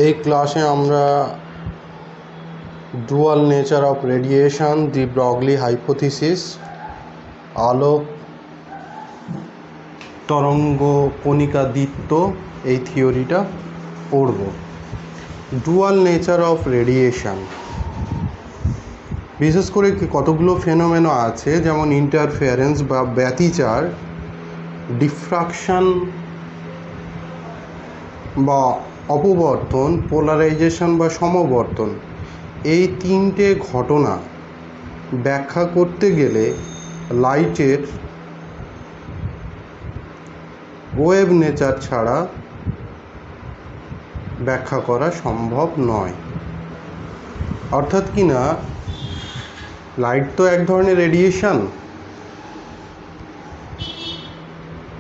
এই ক্লাসে আমরা dual nature of radiation, de Broglie hypothesis, আলোক তরঙ্গ কণিকা দ্বিত্ব, এই থিওরিটা পড়ব। ডুয়াল নেচার অফ রেডিয়েশন বিশেষ করে কতগুলো ফেনোমেনো আছে, যেমন ইন্টারফেয়ারেন্স বা ব্যতিচার, ডিফ্রাকশন বা অপবর্তন, পোলারাইজেশন বা সমবর্তন। এই তিনটে ঘটনা ব্যাখ্যা করতে গেলে লাইটের ওয়েভ নেচার ছাড়া ব্যাখ্যা করা সম্ভব নয়। অর্থাৎ কি না, লাইট তো এক ধরনের রেডিয়েশন।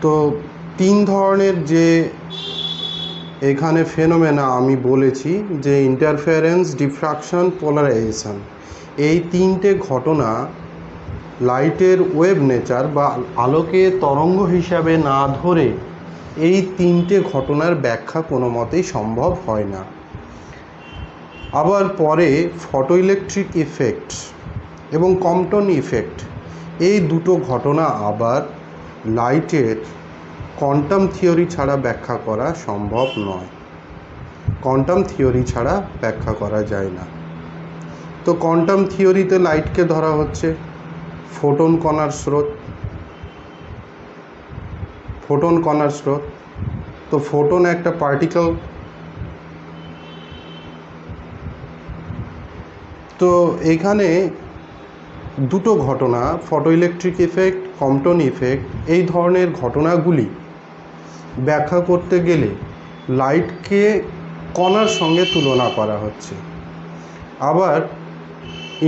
তো তিন ধরনের যে এখানে ফেনোমেনা আমি বলেছি, যে ইন্টারফেয়ারেন্স, ডিফ্রাকশন, পোলারাইজেশন, এই তিনটে ঘটনা লাইটের ওয়েভ নেচার বা আলোকে তরঙ্গ হিসাবে না ধরে এই তিনটে ঘটনার ব্যাখ্যা কোনো মতেই সম্ভব হয় না। আবার পরে ফটোইলেকট্রিক ইফেক্ট এবং কম্পটন ইফেক্ট, এই দুটো ঘটনা আবার লাইটের কোয়ান্টাম থিওরি ছাড়া ব্যাখ্যা করা সম্ভব নয়। কোয়ান্টাম থিওরি ছাড়া ব্যাখ্যা করা যায় না। তো কোয়ান্টাম থিওরিতে লাইটকে ধরা হচ্ছে ফোটন কণার স্রোত। ফোটন কণার স্রোত, তো ফোটন একটা পার্টিকেল। তো এখানে দুটো ঘটনা, ফটোইলেকট্রিক ইফেক্ট, কম্পটন ইফেক্ট, এই ধরনের ঘটনাগুলি ব্যাখ্যা করতে গেলে লাইটকে কণার সঙ্গে তুলনা করা হচ্ছে। আবার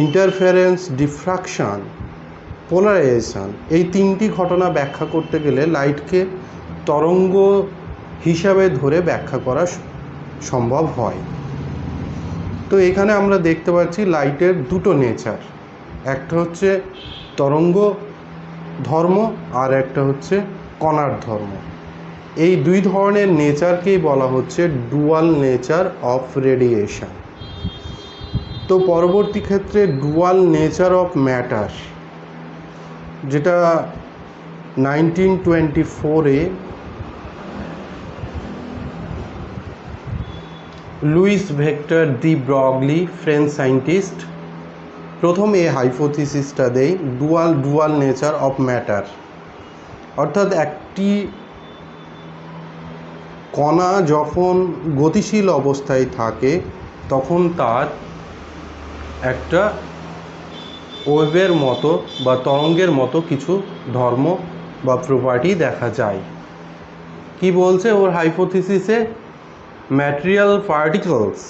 ইন্টারফেয়ারেন্স, ডিফ্রাকশন, পোলারাইজেশন, এই তিনটি ঘটনা ব্যাখ্যা করতে গেলে লাইটকে তরঙ্গ হিসাবে ধরে ব্যাখ্যা করা সম্ভব হয়। তো এখানে আমরা দেখতে পাচ্ছি লাইটের দুটো নেচার, একটা হচ্ছে তরঙ্গ ধর্ম আর একটা হচ্ছে কণার ধর্ম। এই দুই ধরনের নেচারকেই বলা হচ্ছে ডুয়াল নেচার অফ রেডিয়েশন। তো পরবর্তী ক্ষেত্রে ডুয়াল নেচার অফ ম্যাটার, যেটা 1924-এ Louis Victor de Broglie, French scientist, প্রথম এই হাইপোথিসিসটা দেয়, ডুয়াল নেচার অফ ম্যাটার। অর্থাৎ একটি কণা যখন গতিশীল অবস্থায় থাকে তখন তার একটা ওয়েভের মতো বা তরঙ্গের মতো কিছু ধর্ম বা প্রপার্টি দেখা যায়। কি বলছে ওর হাইপোথিসিসে? Material particles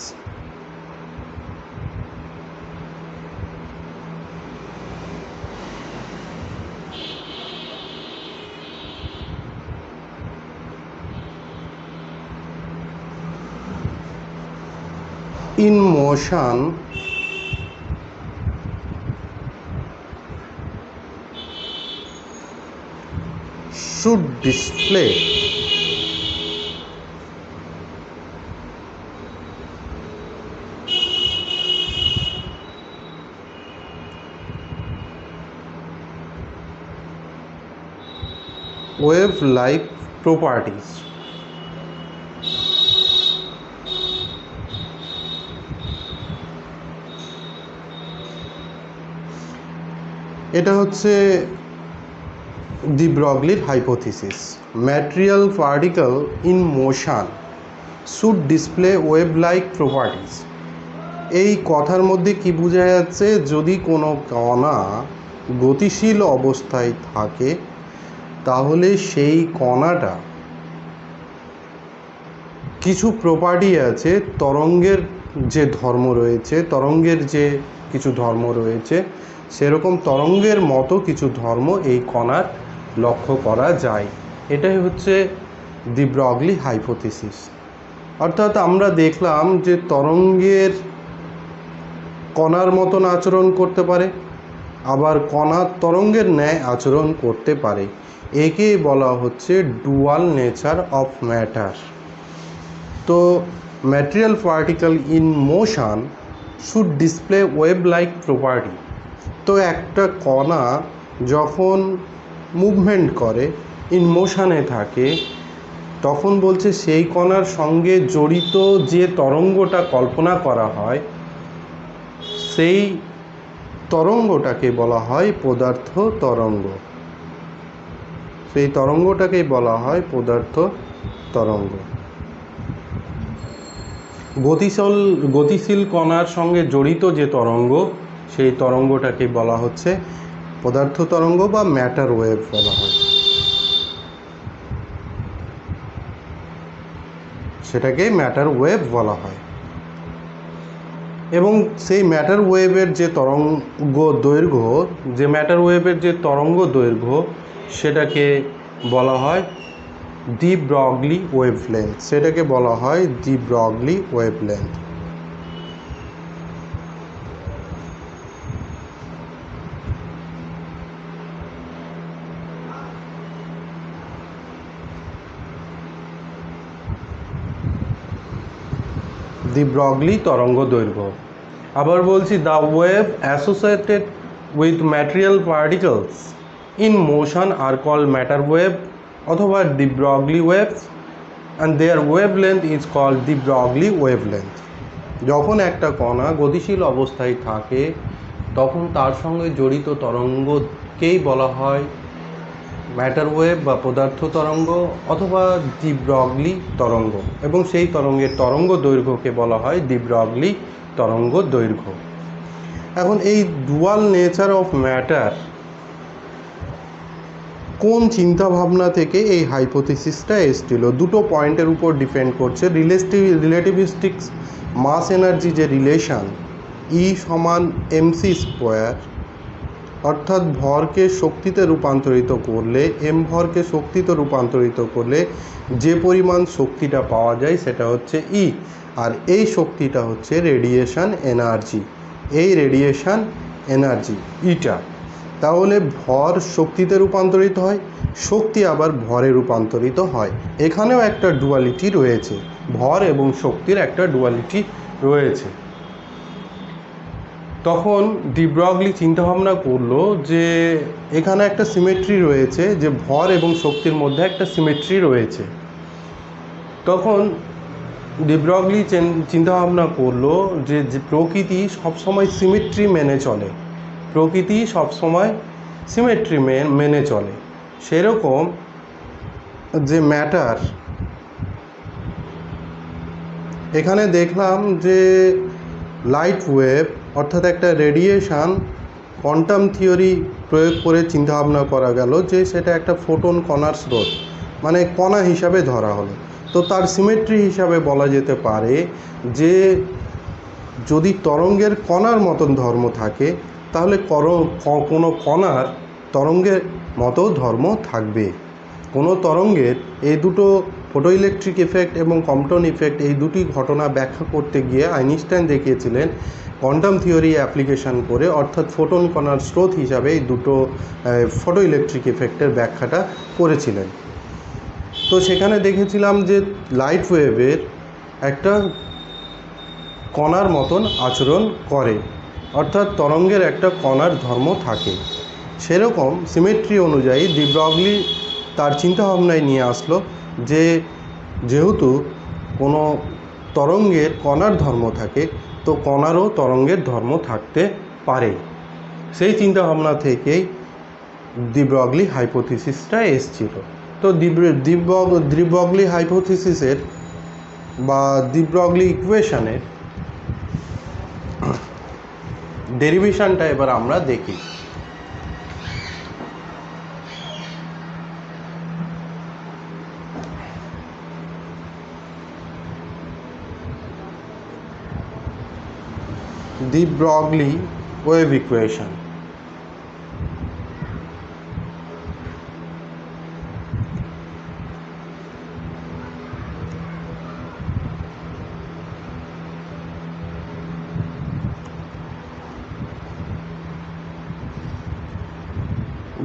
in motion should display wave-like properties. এটা হচ্ছে দি ব্রগলির হাইপোথিসিস। Material particle in motion should display wave like properties. এই কথার মধ্যে কি বোঝা যাচ্ছে? যদি কোনো কণা গতিশীল অবস্থায় থাকে তাহলে সেই কণাটা কিছু প্রপার্টি আছে, তরঙ্গের যে ধর্ম রয়েছে, তরঙ্গের যে কিছু ধর্ম রয়েছে, সেরকম তরঙ্গের মতো কিছু ধর্ম এই কণার লক্ষ্য করা যায়। এটাই হচ্ছে দি ব্রগলি হাইপোথিসিস। অর্থাৎ আমরা দেখলাম যে তরঙ্গের কণার মতন আচরণ করতে পারে, আবার কণা তরঙ্গের ন্যায় আচরণ করতে পারে। একেই বলা হচ্ছে ডুয়াল নেচার অফ ম্যাটার। তো material particle in motion should display wave-like property. তো একটা কণা যখন মুভমেন্ট করে ইন মোশনে থাকে তখন বলছে সেই কণার সঙ্গে জড়িত যে তরঙ্গটা কল্পনা করা হয় সেই তরঙ্গটাকে বলা হয় পদার্থ তরঙ্গ। সেই তরঙ্গটাকেই বলা হয় পদার্থ তরঙ্গ। গতিশীল কণার সঙ্গে জড়িত যে তরঙ্গ সেই তরঙ্গটাকে বলা হচ্ছে পদার্থ তরঙ্গ বা ম্যাটার ওয়েভ বলা হয়। সেটাকে ম্যাটার ওয়েভ বলা হয় এবং সেই ম্যাটার ওয়েভের যে তরঙ্গ দৈর্ঘ্য সেটাকে বলা হয় ডি ব্রগলি ওয়েভলেন্থ। সেটাকে বলা হয় de Broglie wavelength. De Broglie তরঙ্গ দৈর্ঘ্য। আবার বলছি the wave associated with material particles in motion are called matter wave অথবা de Broglie waves and their wavelength is called de Broglie wavelength. যখন একটা কণা গতিশীল অবস্থায় থাকে তখন তার সঙ্গে জড়িত তরঙ্গকেই বলা হয় ম্যাটার ওয়েভ বা পদার্থ তরঙ্গ অথবা দি ব্রগলি তরঙ্গ এবং সেই তরঙ্গের তরঙ্গ দৈর্ঘ্যকে বলা হয় দি ব্রগলি তরঙ্গ দৈর্ঘ্য। এখন এই ডুয়াল নেচার অফ ম্যাটার কোন চিন্তাভাবনা থেকে এই হাইপোথিসিসটা এসেছিল? দুটো পয়েন্টের উপর ডিপেন্ড করছে। রিলেটিভিস্টিক মাস এনার্জি যে রিলেশান ই সমান এমসি স্কোয়ার, অর্থাৎ ভরকে শক্তিতে রূপান্তরিত করলে ভরকে শক্তিতে রূপান্তরিত করলে যে পরিমাণ শক্তিটা পাওয়া যায় সেটা হচ্ছে ই, আর এই শক্তিটা হচ্ছে রেডিয়েশন এনার্জি। এই রেডিয়েশন এনার্জি ইটা, তাহলে ভর শক্তিতে রূপান্তরিত হয়, শক্তি আবার ভরে রূপান্তরিত হয়। এখানেও একটা ডুয়ালিটি রয়েছে, ভর এবং শক্তির একটা ডুয়ালিটি রয়েছে। তখন ডি ব্রগলি চিন্তাভাবনা করলো যে এখানে একটা সিমেট্রি রয়েছে, যে ভর এবং শক্তির মধ্যে একটা সিমেট্রি রয়েছে। তখন ডি ব্রগলি চিন্তাভাবনা করলো যে প্রকৃতি সবসময় সিমেট্রি মেনে চলে, প্রকৃতি সবসময় সিমেট্রি মেনে চলে। সেরকম যে ম্যাটার, এখানে দেখলাম যে লাইট ওয়েভ অর্থাৎ একটা রেডিয়েশান কোয়ান্টাম থিওরি প্রয়োগ করে চিন্তাভাবনা করা গেল যে সেটা একটা ফোটন কণার স্রোত, মানে কণা হিসাবে ধরা হলো। তো তার সিমেট্রি হিসাবে বলা যেতে পারে যে যদি তরঙ্গের কণার মতন ধর্ম থাকে তাহলে কোনো কণার তরঙ্গের মতো ধর্ম থাকবে। কোনো তরঙ্গের এই দুটো ফটো ইলেকট্রিক এফেক্ট এবং কম্পটন ইফেক্ট, এই দুটি ঘটনা ব্যাখ্যা করতে গিয়ে আইনস্টাইন দেখিয়েছিলেন কোয়ান্টাম থিওরি অ্যাপ্লিকেশান করে, অর্থাৎ ফোটন কণার স্রোত হিসাবে এই দুটো ফটো ইলেকট্রিক এফেক্টের ব্যাখ্যাটা করেছিলেন। তো সেখানে দেখেছিলাম যে লাইট ওয়েভের একটা কণার মতন আচরণ করে, অর্থাৎ তরঙ্গের একটা কণার ধর্ম থাকে। সেরকম সিমেট্রি অনুযায়ী ডি ব্রগলি তার চিন্তাভাবনায় নিয়ে আসলো যে যেহেতু কোনো তরঙ্গের কণার ধর্ম থাকে তো কণারও তরঙ্গের ধর্ম থাকতে পারে। সেই চিন্তাভাবনা থেকেই ডি ব্রগলি হাইপোথিসিসটা এসেছিল। তো ডি ব্রগলি হাইপোথিসিসের বা ডি ব্রগলি ইকুয়েশনের ডেরিভেশনটা এবার আমরা দেখি। De Broglie wave equation.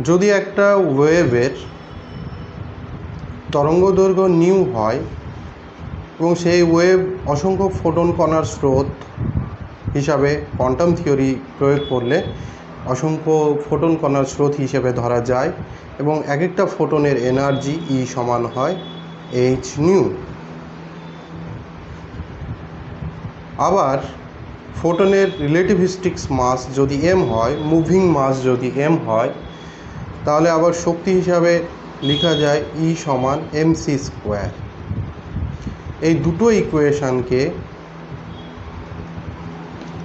যদি একটা ওয়েভের তরঙ্গদৈর্ঘ্য নিউ হয় এবং সেই ওয়েভ অসংখ্য ফোটন কণার স্রোত হিসাবে কোয়ান্টাম থিওরি প্রয়োগ করলে অসংখ্য ফোটন কণার স্রোত হিসেবে ধরা যায় এবং এক একটা ফোটনের এনার্জি ই সমান হয় এইচ নিউ। আবার ফোটনের রিলেটিভিস্টিক মাস যদি এম হয়, মুভিং মাস যদি এম হয়, তাহলে আবার শক্তি হিসাবে লেখা যায় ই সমান এমসি স্কোয়ার। এই দুটো ইকুয়েশনকে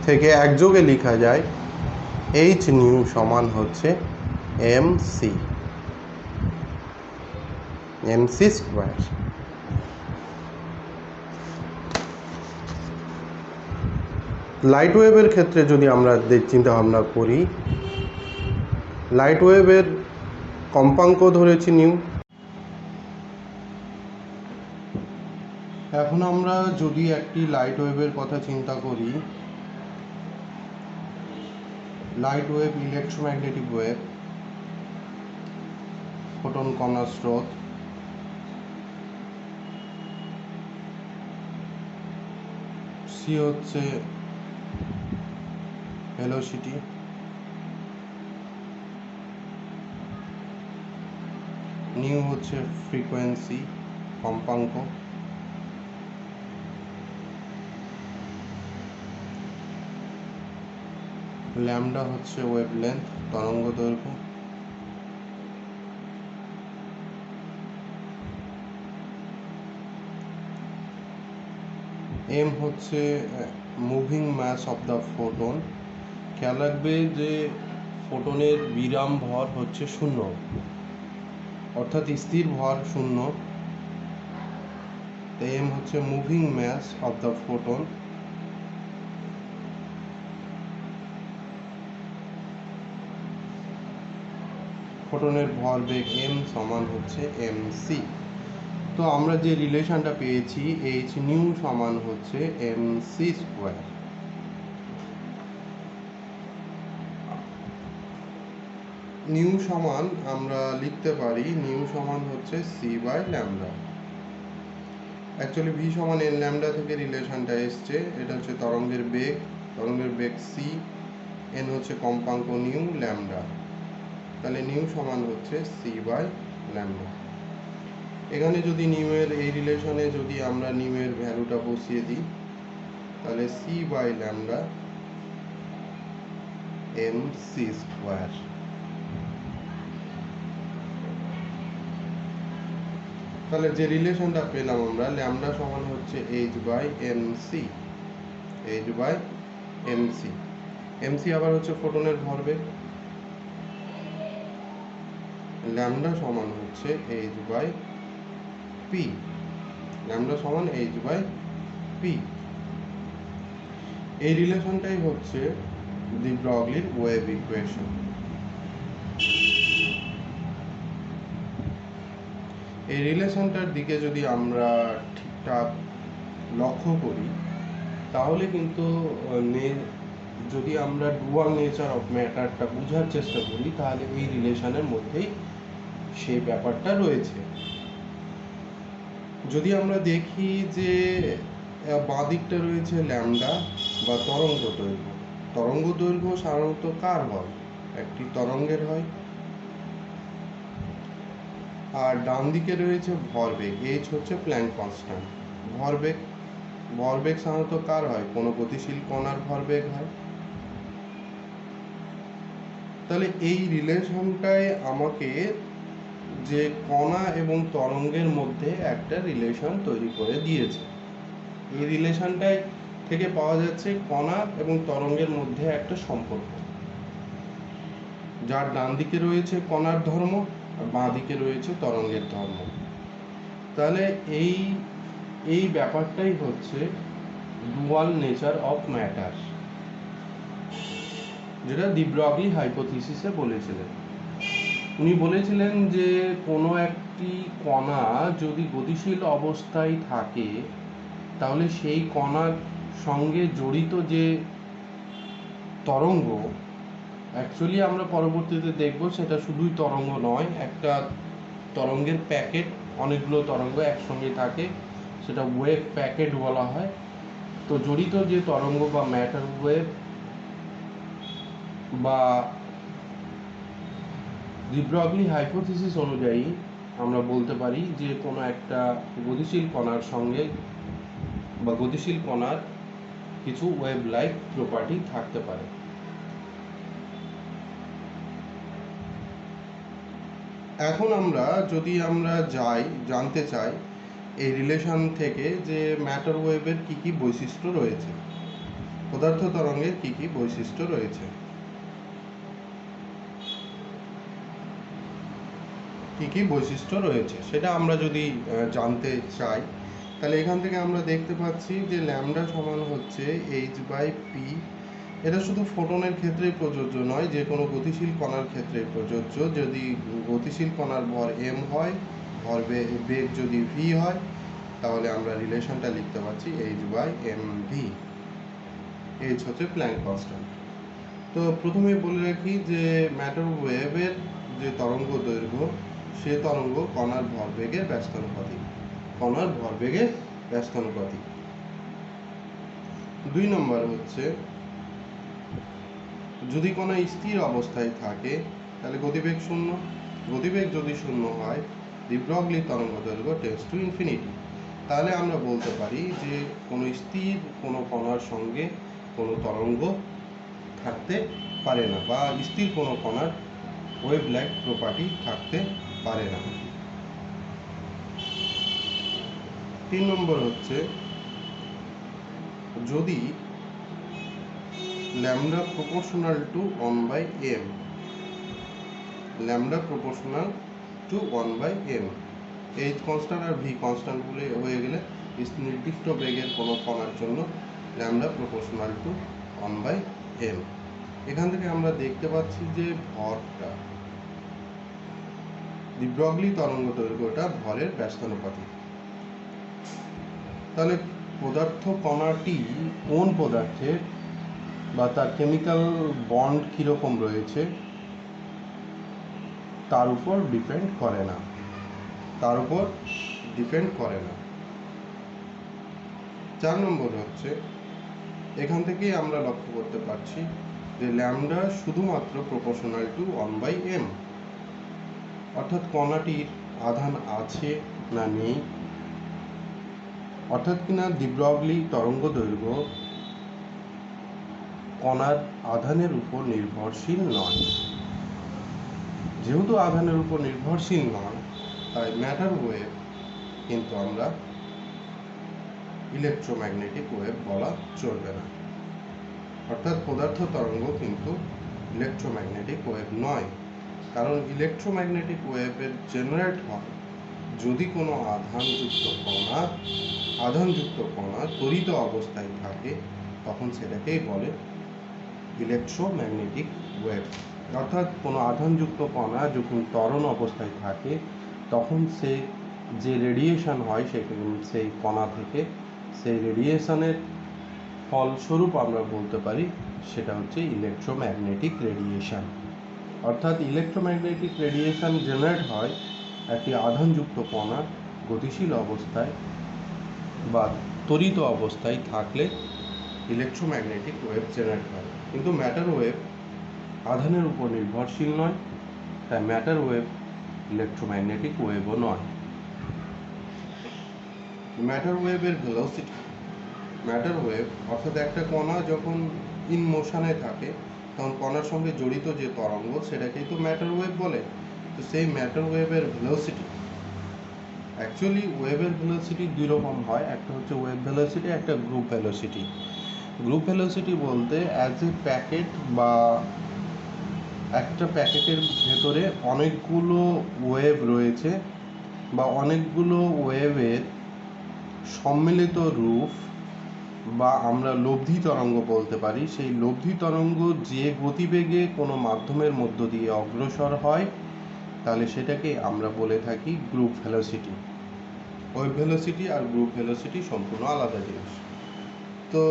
থেকে একযোগে লেখা যায় এইচ নিউ সমান হচ্ছে এমসি স্কোয়ার। লাইট ওয়েভের ক্ষেত্রে যদি আমরা চিন্তা ভাবনা করি, লাইট ওয়েভের কম্পাঙ্ক ধরেছি নিউ। এখন আমরা যদি একটি লাইট ওয়েভের কথা চিন্তা করি, light wave electromagnetic wave, photon কণার স্রোত, সি হচ্ছে ভেলোসিটি, নিউ হচ্ছে ফ্রিকোয়েন্সি কম্পাঙ্ক, ল্যামডা হচ্ছে ওয়েভলেন্থ তরঙ্গ দৈর্ঘ্য, এম হচ্ছে moving mass of the photon. খেয়াল রাখবে যে ফোটনের বিরাম ভর হচ্ছে শূন্য, অর্থাৎ স্থির ভর শূন্য। এম হচ্ছে moving mass of the photon. ফোটনের ভরবেগ এম সমান হচ্ছে এমসি। তো আমরা যে রিলেশনটা পেয়েছি এইচ নিউ সমান হচ্ছে এমসি স্কোয়ার। নিউ সমান আমরা লিখতে পারি নিউ সমান হচ্ছে C by lambda. Actually V সমান এন ল্যামডা থেকে রিলেশনটা এসছে। এটা হচ্ছে তরঙ্গের বেগ সি, এন হচ্ছে কম্পাঙ্ক নিউ, ল্যামডা। তাহলে নিউ সমান হচ্ছে সি বাই ল্যামডা। এখানে যদি নিউয়ের এই রিলেশনে যদি আমরা নিউয়ের ভ্যালুটা বসিয়ে দিই, তাহলে C by lambda M C square. তাহলে যে রিলেশনটা পেলাম আমরা, ল্যামডা সমান হচ্ছে এইচ বাই এমসি, এমসি আবার হচ্ছে ফোটনের ভরবেগ। ল্যামডা সমান হচ্ছে এইচ বাই পি, এই রিলেশনটাই হচ্ছে দি ব্রগলির ওয়েভ ইকুয়েশন। এই রিলেশনটার দিকে যদি আমরা ঠিকঠাক লক্ষ্য করি, তাহলে কিন্তু যদি আমরা ডুয়াল নেচার অফ ম্যাটারটা বোঝার চেষ্টা করি, তাহলে এই রিলেশনের মধ্যেই সেই ব্যাপারটা রয়েছে। যদি আমরা দেখি যে বাঁ দিকটা রয়েছে ল্যামডা বা তরঙ্গ দৈর্ঘ্য সাধারণত কার হয়? একটি তরঙ্গের হয়। আর ডান দিকে রয়েছে ভরবেগ, এইচ হচ্ছে প্ল্যাঙ্ক কনস্ট্যান্ট। ভরবেগ সাধারণত কার হয়? কোনো গতিশীল কণার ভরবেগ হয়। তাহলে এই রিলেশনটাই আমাকে যে কণা এবং তরঙ্গের মধ্যে একটা রিলেশন তৈরি করে দিয়েছে। এই রিলেশনটাই থেকে পাওয়া যাচ্ছে কণা এবং তরঙ্গের মধ্যে একটা সম্পর্ক, যার ডান দিকে রয়েছে কণার ধর্ম আর বাঁ দিকে রয়েছে তরঙ্গের ধর্ম। তাহলে এই ব্যাপারটাই হচ্ছে ডুয়াল নেচার অফ ম্যাটার, যেটা দি ব্রগলি হাইপোথিসিসে বলেছিলেন। উনি বলেছিলেন যে কোনো একটি কণা যদি গতিশীল অবস্থায় থাকে, তাহলে সেই কণার সঙ্গে জড়িত যে তরঙ্গ, অ্যাকচুয়ালি আমরা পরবর্তীতে দেখব সেটা শুধুই তরঙ্গ নয়, একটা তরঙ্গের প্যাকেট, অনেকগুলো তরঙ্গ একসঙ্গে থাকে, সেটা ওয়েভ প্যাকেট বলা হয়। তো জড়িত যে তরঙ্গ বা ম্যাটার ওয়েভ বা ডি ব্রগলি হাইপোথিসিস অনুযায়ী আমরা বলতে পারি যে কোনো একটা গতিশীল কণার সঙ্গে বা গতিশীল কণার কিছু ওয়েভ লাইক প্রপার্টি থাকতে পারে। এখন যদি আমরা জানতে চাই এই রিলেশন থেকে যে ম্যাটার ওয়েভের কি কি বৈশিষ্ট্য রয়েছে, পদার্থ তরঙ্গের কি কি বৈশিষ্ট্য রয়েছে, কি কি বৈশিষ্ট্য রয়েছে সেটা আমরা যদি জানতে চাই, তাহলে এখান থেকে আমরা দেখতে পাচ্ছি যে ল্যামডা সমান হচ্ছে h/p। এটা শুধু ফোটনের ক্ষেত্রেই প্রযোজ্য নয়, যে কোনো গতিশীল কণার ক্ষেত্রে প্রযোজ্য। যদি গতিশীল কণার ভর m হয়, বেগ যদি v হয়, তাহলে আমরা রিলেশনটা লিখতে পারছি h/mv। h হচ্ছে প্ল্যাঙ্ক কনস্ট্যান্ট। তো প্রথমে বলে রাখি যে ম্যাটার ওয়েভের যে তরঙ্গ দৈর্ঘ্য, সে তরঙ্গ কণার ভরবেগের ব্যস্তানুপাতিক। 2 নম্বর হচ্ছে, যদি কণা স্থির অবস্থায় থাকে তাহলে গতিবেগ শূন্য। গতিবেগ যদি শূন্য হয়, ডি ব্রগলি তরঙ্গ দৈর্ঘ্য টেন্ডস টু ইনফিনিটি। তাহলে আমরা বলতে পারি যে কোনো স্থির কোনো কণার সঙ্গে কোনো তরঙ্গ থাকতে পারে না, বা স্থির কোনো কণার ওয়েভ লাইক প্রপার্টি থাকতে পারে না। 3 নম্বর হচ্ছে, যদি lambda proportional to 1/m, lambda proportional to 1/m, H constant আর ভি কনস্ট্যান্ট বলে হয়ে গেলে নির্দিষ্ট বেগের কোনো কণার জন্য ল্যামডা প্রপোর্শনাল টু 1/m। এখান থেকে আমরা দেখতে পাচ্ছি যে ভরটা, ডি ব্রগলি তরঙ্গ দৈর্ঘ্যটা ভরের ব্যস্তানুপাতিক। তাহলে পদার্থ কণাটি কোন পদার্থের বা তার কেমিক্যাল বন্ড কীরকম রয়েছে তার উপর ডিপেন্ড করে না, 4 নম্বর হচ্ছে, এখান থেকেই আমরা লক্ষ্য করতে পারছি যে ল্যামডা শুধুমাত্র প্রপোর্শনাল টু 1/m, অর্থাৎ কণাটির আধান আছে না নেই, অর্থাৎ কিনা ডি ব্রগলি তরঙ্গ দৈর্ঘ্য কণার আধানের উপর নির্ভরশীল নয়। যেহেতু আধানের উপর নির্ভরশীল নয়, তাই ম্যাটার ওয়েভ কিন্তু আমরা ইলেকট্রোম্যাগনেটিক ওয়েভ বলা চলবে না, অর্থাৎ পদার্থ তরঙ্গ কিন্তু ইলেকট্রোম্যাগনেটিক ওয়েভ নয়। কারণ ইলেকট্রোম্যাগনেটিক ওয়েভের জেনারেট হয় যদি কোনো আধানযুক্ত কণা ত্বরিত অবস্থায় থাকে, তখন সেটাকেই বলে ইলেকট্রোম্যাগনেটিক ওয়েভ। অর্থাৎ কোনো আধানযুক্ত কণা যখন ত্বরণ অবস্থায় থাকে, তখন সে যে রেডিয়েশন হয় সেই কণা থেকে, সেই রেডিয়েশনের ফলস্বরূপ আমরা বলতে পারি সেটা হচ্ছে ইলেকট্রোম্যাগনেটিক রেডিয়েশন। অর্থাৎ ইলেকট্রোম্যাগনেটিক রেডিয়েশন জেনারেট হয় একটি আধানযুক্ত কণা গতিশীল অবস্থায় বা ত্বরিত অবস্থায় থাকলে ইলেকট্রোম্যাগনেটিক ওয়েভ জেনারেট হয়। কিন্তু ম্যাটার ওয়েভ আধানের উপর নির্ভরশীল নয়, তাই ম্যাটার ওয়েভ ইলেকট্রোম্যাগনেটিক ওয়েভও নয়। ম্যাটার ওয়েভের ভেলোসিটি, ম্যাটার ওয়েভ অর্থাৎ একটা কণা যখন ইন মোশনে থাকে, তখন কণার সঙ্গে জড়িত যে তরঙ্গ, সেটাকেই তো ম্যাটার ওয়েভ বলে। তো সেই ম্যাটার ওয়েভের ভেলোসিটি, অ্যাকচুয়ালি ওয়েভের ভেলোসিটি 2 রকম হয়, একটা হচ্ছে ওয়েভ ভেলোসিটি, একটা গ্রুপ ভেলোসিটি। গ্রুপ ভেলোসিটি বলতে অ্যাজ এ প্যাকেট বা একটা প্যাকেটের ভেতরে অনেকগুলো ওয়েভ রয়েছে বা অনেকগুলো ওয়েভের সম্মিলিত রূপ, বা আমরা লব্ধি তরঙ্গ বলতে পারি। সেই লব্ধি তরঙ্গ যে গতিবেগে কোনো মাধ্যমের মধ্য দিয়ে অগ্রসর হয়, তাহলে সেটাকে আমরা বলে থাকি গ্রুপ ভেলোসিটি। ওয়েভ ভেলোসিটি আর গ্রুপ ভেলোসিটি সম্পূর্ণ আলাদা জিনিস। তো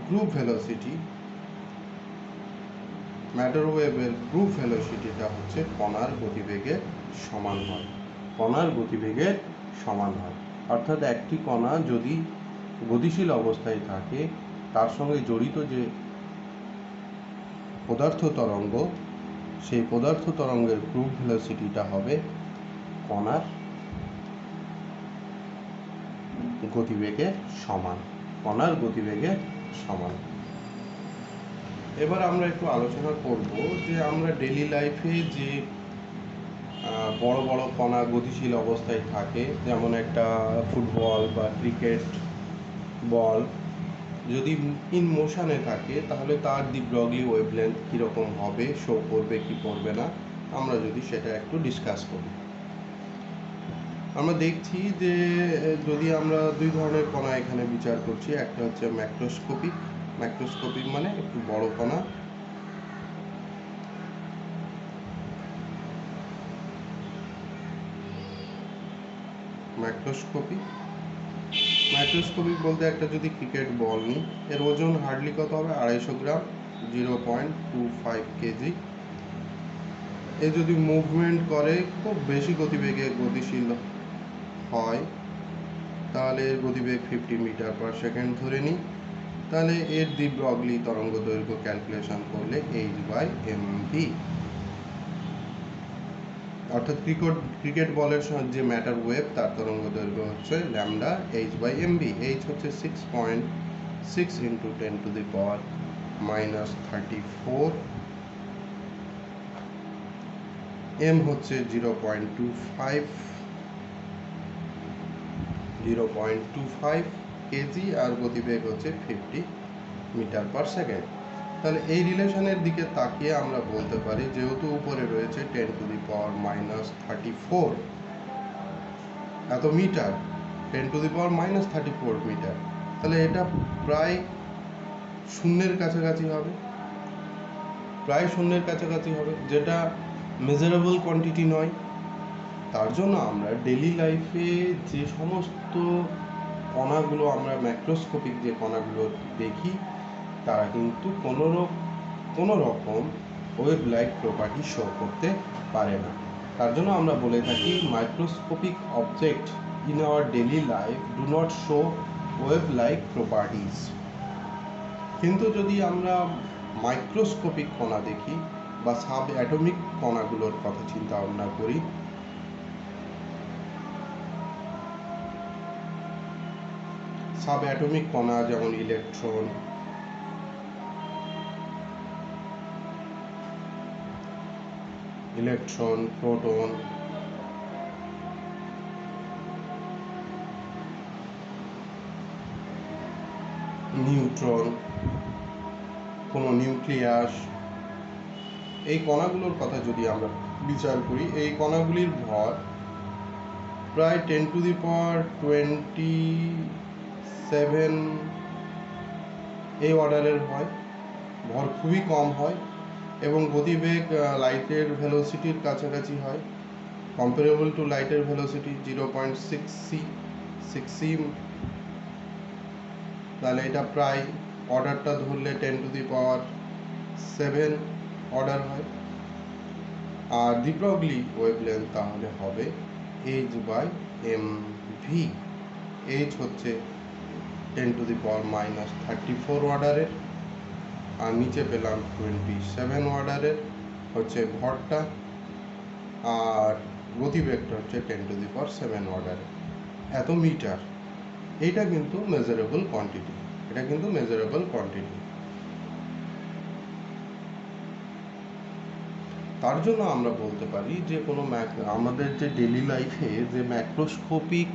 গ্রুপ ভেলোসিটি, ম্যাটার ওয়েভের গ্রুপ ভেলোসিটিটা হচ্ছে কণার গতিবেগের সমান হয়। অর্থাৎ একটি কণা যদি গতিশীল অবস্থায় থাকে তার সঙ্গে জড়িত যে পদার্থ তরঙ্গ, সেই পদার্থ তরঙ্গের গ্রুপ ভেলোসিটিটা হবে কণার গতিবেগের সমান, কণার গতিবেগের সমান। এবার আমরা একটু আলোচনা করব যে আমরা ডেইলি লাইফে যে বড় বড় কণা গতিশীল অবস্থায় থাকে, যেমন একটা ফুটবল বা ক্রিকেট বল যদি ইন মোশনে থাকে তাহলে তার দি ব্রগলি ওয়েভলেন্থ কীরকম হবে, শো করবে কি করবে না, আমরা যদি সেটা একটু ডিসকাস করি। আমরা দেখছি যে যদি আমরা দুই ধরনের কণা এখানে বিচার করছি, একটা হচ্ছে ম্যাক্রোস্কোপিক, ম্যাক্রোস্কোপিক মানে একটু বড় কণা, ম্যাক্রোস্কোপিক ম্যাক্রোস্কোপিক বলতে একটা যদি ক্রিকেট বল নিই, এর ওজন হার্ডলি কত হবে, 250 গ্রাম, 0.25 কেজি। এ যদি মুভমেন্ট করে খুব বেশি গতিবেগে গতিশীল হয় তাহলে এর গতিবেগ 50 মিটার পার সেকেন্ড ধরে নিই, তাহলে এর দি ব্রগলি তরঙ্গ দৈর্ঘ্য ক্যালকুলেশন করলে h/mv, অর্থাৎ ক্রিকেট বলের যে ম্যাটার ওয়েভ তার তরঙ্গ দৈর্ঘ্য হচ্ছে ল্যামডা h/mv। h হচ্ছে 6.6 ইন্টু 10⁻⁻34, m হচ্ছে 0.25 কেজি, আর গতিবেগ হচ্ছে 50 মিটার পার সেকেন্ড। তাহলে এই রিলেশনের দিকে তাকিয়ে আমরা বলতে পারি, যেহেতু উপরে রয়েছে 10⁻34 এত মিটার, 10⁻34 মিটার, তাহলে এটা প্রায় শূন্যের কাছাকাছি হবে, প্রায় শূন্যের কাছাকাছি হবে, যেটা মেজারেবল কোয়ান্টিটি নয়। তার জন্য আমরা ডেইলি লাইফে যে সমস্ত কণাগুলো আমরা ম্যাক্রোস্কোপিক যে কণাগুলো দেখি তারা কিন্তু কোনো রকম ওয়েভ লাইক প্রপার্টি শো করতে পারে না। তার জন্য আমরা বলে থাকি microscopic object in our daily life do not show wave like properties. কিন্তু যদি আমরা মাইক্রোস্কোপিক কণা দেখি বা সাব অ্যাটমিক কণাগুলোর কথা চিন্তা ভাবনা করি, সাব অ্যাটমিক কণা যেমন ইলেকট্রন, প্রোটন, নিউট্রন, কোনো নিউক্লিয়াস, এই কণাগুলোর কথা যদি আমরা বিচার করি, এই কণাগুলির ভর প্রায় 10⁻27 এই অর্ডারের হয়, ভর খুবই কম হয় এবং গতিবেগ লাইটের ভেলোসিটির কাছাকাছি হয়, কম্পারেবল টু লাইটের ভেলোসিটি 0.6c। তাহলে এটা প্রায় অর্ডারটা ধরলে 10⁻7 অর্ডার হয়, আর দি ব্রগলি ওয়েভলেন্থ তাহলে হবে h/mv। h হচ্ছে 10⁻34 অর্ডারের, আর নিচে পেলাম 27 অর্ডারের হচ্ছে ভরটা, আর গতিবেগটা হচ্ছে 10⁻7 অর্ডারের, এত মিটার। এইটা কিন্তু মেজারেবল কোয়ান্টিটি, এটা কিন্তু মেজারেবল কোয়ান্টিটি। তার জন্য আমরা বলতে পারি যে কোনো আমাদের যে ডেইলি লাইফে যে ম্যাক্রোস্কোপিক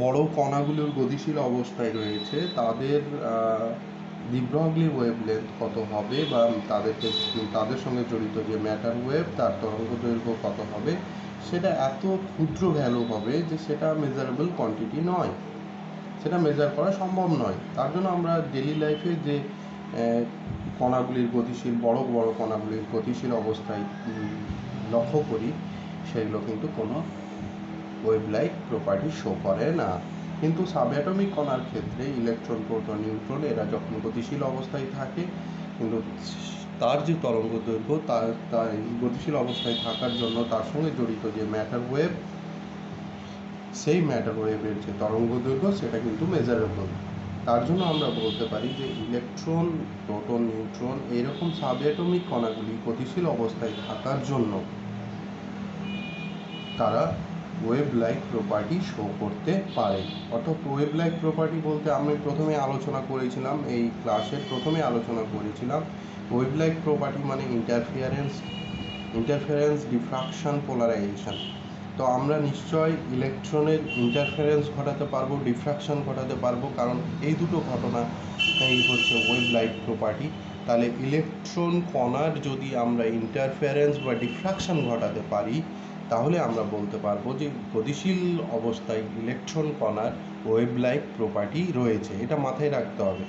বড় কণাগুলোর গতিশীল অবস্থায় রয়েছে তাদের দি ব্রগলি ওয়েভলেন্থ কত হবে, বা তাদের সঙ্গে জড়িত যে ম্যাটার ওয়েভ তার তরঙ্গ দৈর্ঘ্য কত হবে, সেটা এত ক্ষুদ্র ভ্যালু হবে যে সেটা মেজারেবল কোয়ান্টিটি নয়, সেটা মেজার করা সম্ভব নয়। তার জন্য আমরা ডেইলি লাইফে যে কণাগুলির গতিশীল বড় বড় কণাগুলির গতিশীল অবস্থায় লক্ষ্য করি, সেগুলো কিন্তু কোনো ওয়েভ লাইক প্রপার্টি শো করে না। কিন্তু সাবঅ্যাটমিক কণার ক্ষেত্রে ইলেকট্রন, প্রোটন, নিউট্রন এরা যখন গতিশীল অবস্থায় থাকে, কিন্তু তার যে তরঙ্গ দৈর্ঘ্য তার গতিশীল অবস্থায় থাকার জন্য তার সঙ্গে জড়িত যে ম্যাটার ওয়েভ সেই ম্যাটার ওয়েভের যে তরঙ্গ দৈর্ঘ্য সেটা কিন্তু মেজারেবল। তার জন্য আমরা বলতে পারি যে ইলেকট্রন, প্রোটন, নিউট্রন এইরকম সাবঅ্যাটমিক কণাগুলি গতিশীল অবস্থায় থাকার জন্য তারা ওয়েভ লাইক প্রপার্টি শো করতে পারে। অর্থাৎ ওয়েভ লাইক প্রপার্টি বলতে আমি প্রথমে আলোচনা করেছিলাম, এই ক্লাসের প্রথমে আলোচনা করেছিলাম ওয়েভ লাইক প্রপার্টি মানে ইন্টারফারেন্স, ডিফ্রাকশন, পোলারাইজেশন। তো আমরা নিশ্চয় ইলেকট্রনের ইন্টারফারেন্স ঘটাতে পারবো, ডিফ্রাকশন ঘটাতে পারবো, কারণ এই দুটো ঘটনা এই হচ্ছে ওয়েভ লাইক প্রপার্টি। তাহলে ইলেকট্রন কণার যদি আমরা ইন্টারফারেন্স বা ডিফ্রাকশন ঘটাতে পারি তাহলে আমরা বলতে পারবো যে গতিশীল অবস্থায় ইলেকট্রন কণার ওয়েভ লাইক প্রপার্টি রয়েছে। এটা মাথায় রাখতে হবে।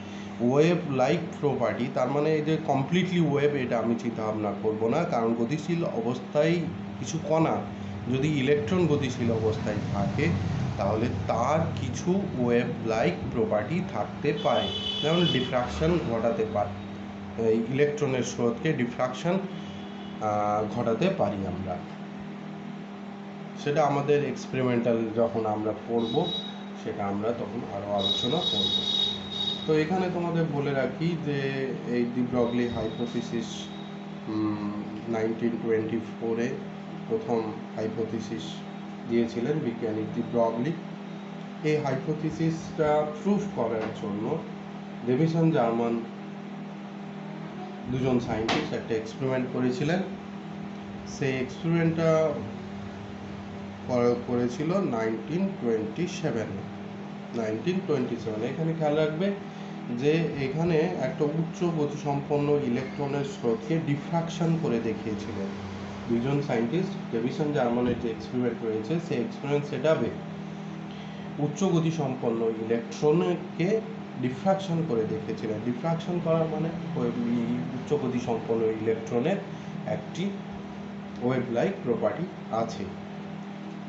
ওয়েভ লাইক প্রপার্টি তার মানে যে কমপ্লিটলি ওয়েভ এটা আমি চিন্তা ভাবনা করবো না, কারণ গতিশীল অবস্থায় কিছু কণা যদি ইলেকট্রন গতিশীল অবস্থায় থাকে তাহলে তার কিছু ওয়েভ লাইক প্রপার্টি থাকতে পারে, যেমন ডিফ্রাকশন ঘটাতে পারে, ইলেকট্রনের স্রোতকে ডিফ্রাকশন ঘটাতে পারি আমরা। সেটা আমাদের এক্সপেরিমেন্টাল যখন আমরা পড়ব সেটা আমরা তখন আরও আলোচনা করব। তো এখানে তোমাদের বলে রাখি যে এই ডি ব্রগলি হাইপোথিসিস 1924-এ প্রথম হাইপোথিসিস দিয়েছিলেন বিজ্ঞানী ডি ব্রগলি। এই হাইপোথিসিসটা প্রুফ করার জন্য ডেভিসন জার্মান দুজন সায়েন্টিস্ট একটা এক্সপেরিমেন্ট করেছিলেন। সেই এক্সপেরিমেন্টটা করেছিল 1927। এখানে খেয়াল রাখবে যে এখানে একটা উচ্চ গতিসম্পন্ন ইলেকট্রনের স্রোতকে ডিফ্রাকশন করে দেখিয়েছিলেন দুজন সায়েন্টিস্ট। ডেভিসন জার্মানের যে এক্সপেরিমেন্ট রয়েছে সেই এক্সপেরিমেন্ট সেটআপে উচ্চ গতিসম্পন্ন ইলেকট্রনকে ডিফ্রাকশন করে দেখিয়েছিলেন। ডিফ্রাকশন করার মানে উচ্চ গতিসম্পন্ন ইলেকট্রনের একটি ওয়েভ লাইক প্রপার্টি আছে।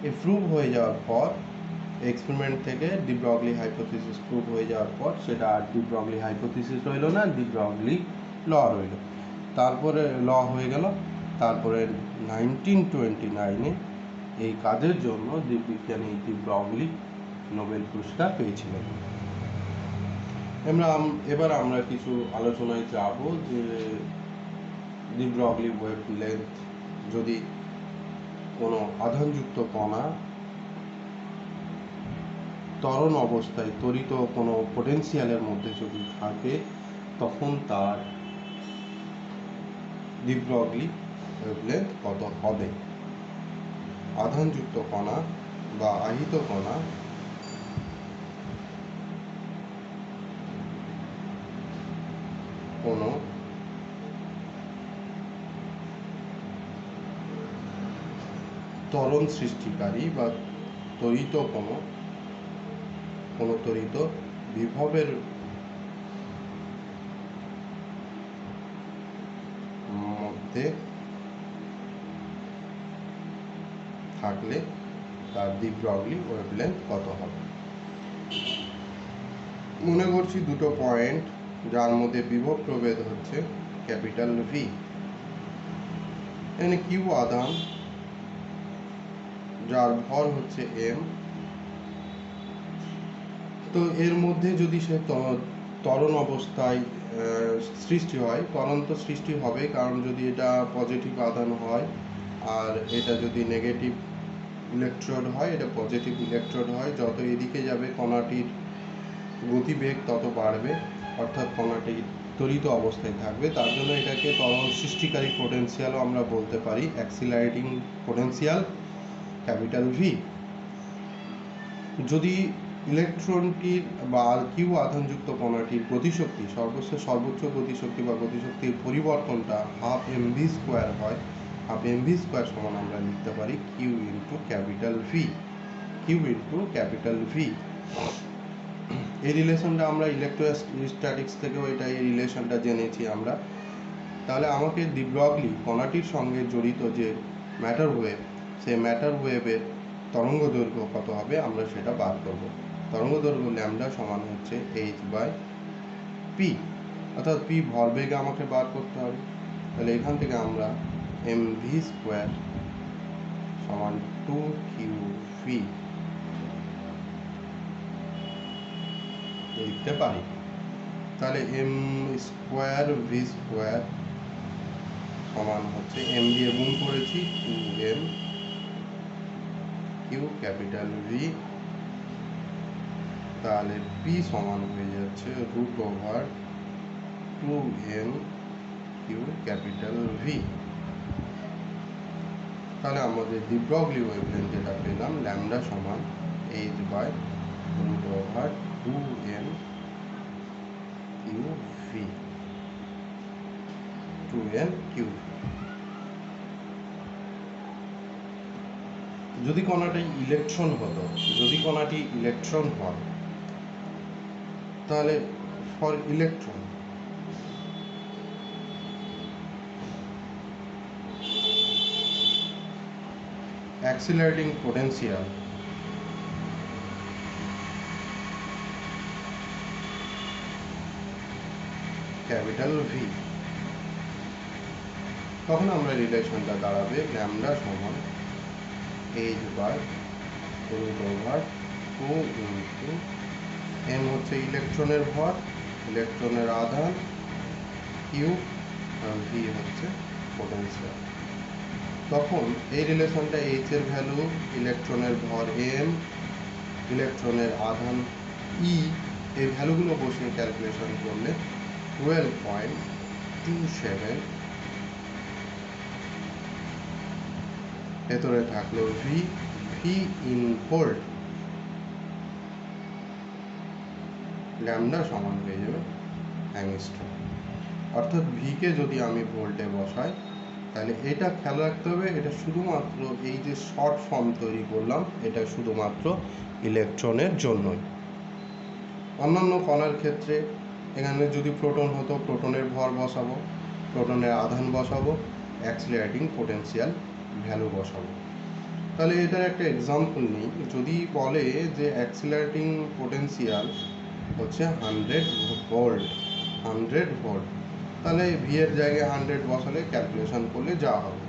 এই প্রুভ হয়ে যাওয়ার পর এক্সপেরিমেন্ট থেকে ডি ব্রগলি হাইপোথিসিস প্রুভ হয়ে যাওয়ার পর সেটা আর ডি ব্রগলি হাইপোথিসিস রইল না, ডি ব্রগলি ল রইল। তারপরে ল হয়ে গেল। তারপরে 1929-এ এই কাজের জন্য বিজ্ঞানী ডি ব্রগলি নোবেল পুরস্কার পেয়েছিলেন। এবার আমরা কিছু আলোচনায় যাব যে ডি ব্রগলি ওয়েভ লেন্থ যদি কোনো আধানযুক্ত কণা ত্বরণ অবস্থায় ত্বরিত কোনো পোটেনশিয়ালের মধ্যে যদি থাকে তখন তার ডি ব্রগলি ওয়েভলেন্থ কত হবে। আধানযুক্ত কণা বা আহিত কণা কোনো ত্বরণ সৃষ্টিকারী বা ত্বরিত কোনো ত্বরিত বিভবের মধ্যে থাকলে তার ডি ব্রগলি ওয়েভলেন্থ কত হবে। মনে করছি দুটো পয়েন্ট যার মধ্যে বিভব প্রভেদ হচ্ছে ক্যাপিটাল ভি। এখানে কিউ আধান যার ভর হচ্ছে এম। তো এর মধ্যে যদি সে ত্বরণ অবস্থায় সৃষ্টি হয়, ত্বরণ তো সৃষ্টি হবে, কারণ যদি এটা পজিটিভ আধান হয় আর এটা যদি নেগেটিভ ইলেকট্রোড হয়, এটা পজিটিভ ইলেকট্রোড হয়, যত এদিকে যাবে কণাটির গতিবেগ তত বাড়বে, অর্থাৎ কণাটি ত্বরিত অবস্থায় থাকবে। তার জন্য এটাকে ত্বরণ সৃষ্টিকারী পোটেনশিয়ালও আমরা বলতে পারি, অ্যাক্সিলারেটিং পোটেনশিয়াল ক্যাপিটাল ভি। যদি ইলেকট্রনটির বা কিউ আধানযুক্ত কণাটির গতিশক্তি সর্বোচ্চ গতিশক্তি বা গতিশক্তির পরিবর্তনটা হাফ এমভি স্কোয়ার হয়, হাফ এমভি স্কোয়ার সমান আমরা লিখতে পারি Q into capital V. Q into capital V, এই রিলেশনটা আমরা ইলেকট্রোস্ট্যাটিক্স থেকেও এই রিলেশনটা জেনেছি আমরা। তাহলে আমাকে ডি ব্রগলি কণাটির সঙ্গে জড়িত যে ম্যাটার ওয়েভ, সেই ম্যাটার ওয়েভের তরঙ্গ দৈর্ঘ্য কত হবে আমরা সেটা বার করব। তরঙ্গ দৈর্ঘ্য ল্যামডা সমান হচ্ছে h/p, অর্থাৎ p ভরবেগে আমাকে বার করতে হবে। তাহলে এখান থেকে আমরা mv² সমান 2qv লিখতে পারি। তাহলে এম স্কোয়ার ভি স্কোয়ার সমান হচ্ছে এম দিয়ে গুণ করেছি 2m কিউ ক্যাপিটাল ভি, তাহলে পি সমান হয়ে যাচ্ছে √2m কিউ ক্যাপিটাল ভি। তাহলে আমাদের দি ব্রগলি ওয়েভলেন্থ যেটা পেলাম ল্যামডা সমান h/√2m Q V, 2m Q. যদি কণাটি ইলেকট্রন হতো, যদি কণাটি ইলেকট্রন হয়, তাহলে for electron accelerating potential capital V, তখন আমরা রিলেশনটা দাঁড়াবে ল্যামডা সমান h/√2 ইন্টু এম হচ্ছে ইলেকট্রনের ভর, ইলেকট্রনের আধান, কিউ, আর ভি হচ্ছে পোটেনশিয়াল। তখন এই রিলেশনটা এইচ এর ভ্যালু, ইলেকট্রনের ভর এম, ইলেকট্রনের আধান ই, এই ভ্যালুগুলো বসে ক্যালকুলেশন করলে 12.27, ভেতরে থাকলো V, V in volt, lambda সমান হয়ে যাবে অ্যাংস্ট্রম। অর্থাৎ ভিকে যদি আমি ভোল্টে বসাই, তাহলে এটা খেয়াল রাখতে হবে, এটা শুধুমাত্র এই যে শর্ট ফর্ম তৈরি করলাম এটা শুধুমাত্র ইলেকট্রনের জন্যই। অন্যান্য কণার ক্ষেত্রে এখানে যদি প্রোটন হতো, প্রোটনের ভর বসাবো, প্রোটনের আধান বসাবো, অ্যাক্সিলারেটিং পোটেনশিয়াল ভ্যালু বসাবো। তাহলে এটার একটা এক্সাম্পল নিই। যদি বলে যে অ্যাক্সিলারেটিং পোটেনশিয়াল হচ্ছে 100 ভোল্ট, 100 ভোল্ট, তাহলে ভি এর জায়গায় 100 বসালে ক্যালকুলেশন করলে যা হবে।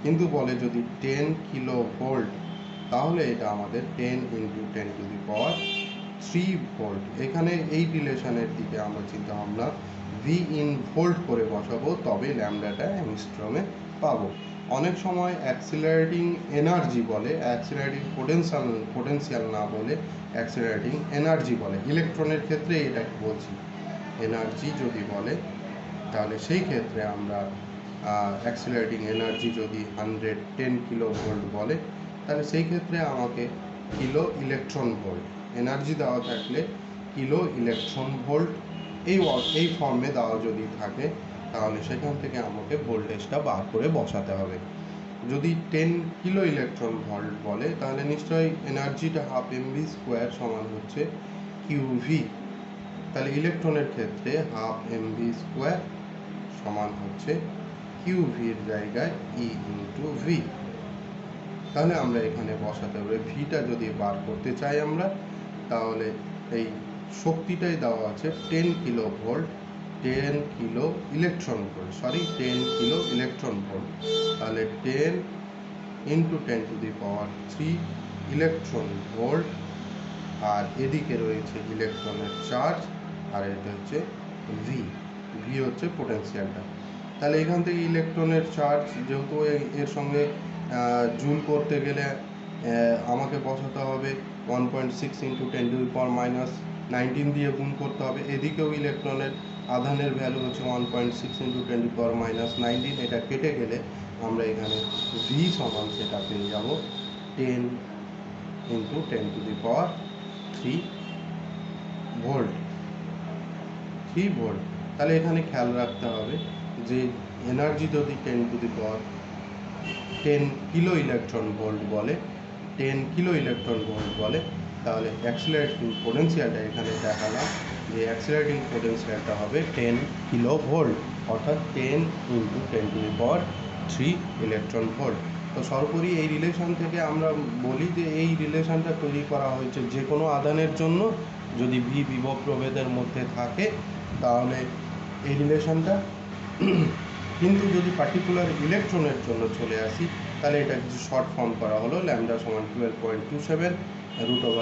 কিন্তু বলে যদি 10 কিলো ভোল্ট, তাহলে এটা আমাদের 10 × 10⁻³ ভোল্ট। এখানে এই রিলেশনের দিকে আমরা চিন্তা ভাবনা ভি ইন ভোল্ট করে বসাবো, তবে ল্যামডাটা অ্যাংস্ট্রমে পাবো। অনেক সময় অ্যাক্সিলারেটিং এনার্জি বলে, অ্যাক্সিলারেটিং পোটেনশিয়াল না বলে অ্যাক্সিলারেটিং এনার্জি বলে। ইলেকট্রনের ক্ষেত্রে এটাকে বলছি, এনার্জি যদি বলে তাহলে সেই ক্ষেত্রে আমরা অ্যাক্সিলারেটিং এনার্জি যদি 10 কিলো ভোল্ট বলে, তাহলে সেই ক্ষেত্রে আমাকে কিলো ইলেকট্রন ভোল্ট, এনার্জি দেওয়া থাকলে কিলো ইলেকট্রন ভোল্ট এই ফর্মে দেওয়া যদি থাকে, তাহলে সেখান থেকে আমাকে ভোল্টেজটা বার করে বসাতে হবে। যদি 10 কিলো ইলেকট্রন ভোল্ট বলে, তাহলে নিশ্চয়ই এনার্জিটা 12mv² সমান হচ্ছে কিউভি। তাহলে ইলেকট্রনের ক্ষেত্রে 12mv² সমান হচ্ছে কিউভির জায়গায় ই ইন্টু ভি। তাহলে আমরা এখানে বসাতে হবে ভিটা যদি বার করতে চাই আমরা, তাহলে এই শক্তিটাই দেওয়া আছে 10 kilo volt, 10 kilo electron volt, 10 kilo electron volt. তাহলে 10 × 10⁻³ ইলেকট্রন ভোল্ট, আর এদিকে রয়েছে ইলেকট্রনের চার্জ, আর এটা হচ্ছে ভি, ভি হচ্ছে পোটেনশিয়ালটা। তাহলে এখান থেকে ইলেকট্রনের চার্জ, যেহেতু এর সঙ্গে জুল করতে গেলে আমাকে বসাতে হবে 1.6 × 10⁻⁻19 দিয়ে গুণ করতে হবে। এদিকেও ইলেকট্রনের আধানের ভ্যালু হচ্ছে 1.6 × 10⁻⁻19, এটা কেটে গেলে আমরা এখানে ভি সমান সেটা পেয়ে যাব 10 × 10⁻³ ভোল্ট, 3 ভোল্ট। তাহলে এখানে খেয়াল রাখতে হবে যে এনার্জি যদি 10 কিলো ইলেকট্রন ভোল্ট বলে, 10 কিলো ইলেকট্রন ভোল্ট বলে, তাহলে অ্যাক্সিলারেটিং পোটেনশিয়ালটা এখানে দেখালাম যে অ্যাক্সিলারেটিং পোটেনশিয়ালটা হবে 10 কিলো ভোল্ট, অর্থাৎ 10 × 10⁻³ ইলেকট্রন ভোল্ট। তো সর্বোপরি এই রিলেশন থেকে আমরা বলি যে এই রিলেশনটা তৈরি করা হয়েছে যে কোনো আধানের জন্য, যদি ভি বিভব প্রভেদের মধ্যে থাকে তাহলে এই রিলেশনটা। কিন্তু যদি পার্টিকুলার ইলেকট্রনের জন্য চলে আসি, তাহলে এটা কিছু শর্ট ফর্ম করা হলো ল্যামডা সমান 12.27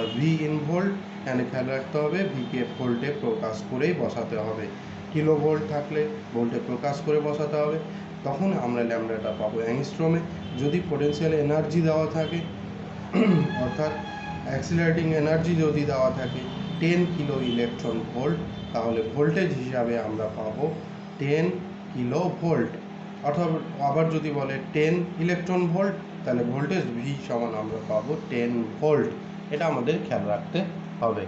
√V ইন ভোল্ট, এখানে খেয়াল রাখতে হবে ভিকে ভোল্টে প্রকাশ করেই বসাতে হবে। কিলো ভোল্ট থাকলে ভোল্টে প্রকাশ করে বসাতে হবে, তখন আমরা ল্যামডাটা পাবো অ্যাংস্ট্রমে। যদি পোটেনশিয়াল এনার্জি দেওয়া থাকে অর্থাৎ অ্যাক্সিলারেটিং এনার্জি যদি দেওয়া থাকে 10 কিলো ইলেকট্রন ভোল্ট, তাহলে ভোল্টেজ হিসাবে আমরা পাবো 10 কিলো ভোল্ট। অথবা আবার যদি বলে 10 ইলেকট্রন ভোল্ট, তাহলে ভোল্টেজ ভি সমান আমরা পাবো 10 ভোল্ট। এটা আমাদের খেয়াল রাখতে হবে।